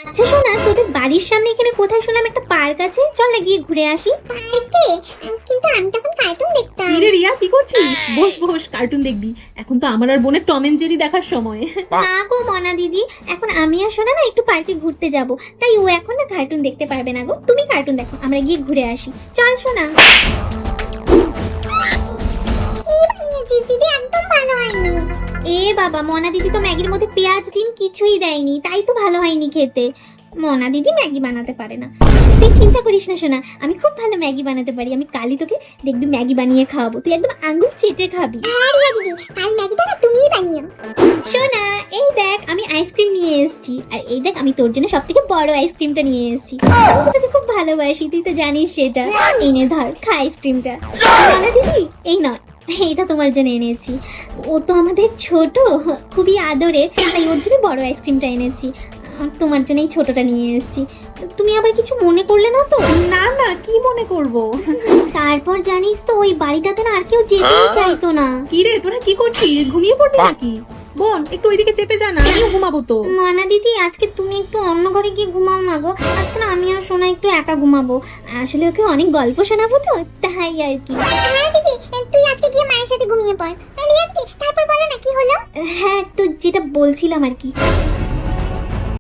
আচ্ছা শোনা, তোদের বাড়ির সামনে এখানে কোথায় শুনলাম একটা পার্ক আছে, চল না গিয়ে ঘুরে আসি। পার্কে? কিন্তু আমি তখন কার্টুন দেখতাম। কি রে রিয়া, কি করছিস? বস বস, কার্টুন দেখবি। এখন তো আমার আর বোনের টম এন্ড জেরি দেখার সময়। না গো মনা দিদি, এখন আমি আর শোনা না একটু পার্কে ঘুরতে যাব, তাই ও এখন না কার্টুন দেখতে পারবে না গো। তুমি কার্টুন দেখো, আমরা গিয়ে ঘুরে আসি। চল শোনা। কি বানিয়েছিস দিদি? একদম ভালো হয়নি। এ বাবা, মনা দিদি তো ম্যাগির মধ্যে পেঁয়াজ ডিম কিছুই দেয়নি, তাই তো ভালো হয়নি খেতে। মনা দিদি ম্যাগি বানাতে পারে না। তুই চিন্তা করিস না সোনা, আমি খুব ভালো ম্যাগি বানাতে পারি। আমি কালই তোকে দেখবি ম্যাগি বানিয়ে খাওয়াবো, তুই একদম আঙুল চেটে খাবি। হ্যাঁ রিয়া দিদি, কাল ম্যাগিটা না তুমিই বানিও। সোনা, এই দেখ আমি আইসক্রিম নিয়ে এসেছি, আর এই দেখ আমি তোর জন্য সব থেকে বড় আইসক্রিমটা নিয়ে এসেছি। আমি তো তোকে খুব ভালোবাসি, তুই তো জানিস সেটা। এই নে ধর, খা আইসক্রিমটা। মনা দিদি, এই নয়, এইটা তোমার জন্য এনেছি। ও তো আমাদের ছোট, খুবই আদরের, তাই ওর জন্য বড় আইসক্রিমটা এনেছি। আর তোমার জন্য এই ছোটটা নিয়ে এসেছি। তুমি আবার কিছু মনে করলে না তো? না না, কি মনে করব? তারপর জানিস তো ওই বাড়িটাতে না আর কেউ যেতেই চাইতো না। কি রে, তোরা কি করছিস? ঘুমিয়ে পড়বি নাকি? বোন, একটু ওইদিকে চেপে যা না, আমিও ঘুমাবো তো। মানা দিদি, আজকে তুমি একটু অন্য ঘরে গিয়ে ঘুমাও না গো। আজকে না আমি আর সোনা একটু একা ঘুমাবো। আসলে ওকে অনেক গল্প শোনাবো তো, তাই আর কি। হ্যাঁ দিদি, তুই আজকে গিয়ে মায়ের সাথে ঘুমিয়ে পড়। রিয়া দিদি, তারপর বলো না কি হলো? হ্যাঁ, তো যেটা বলছিলাম আর কি,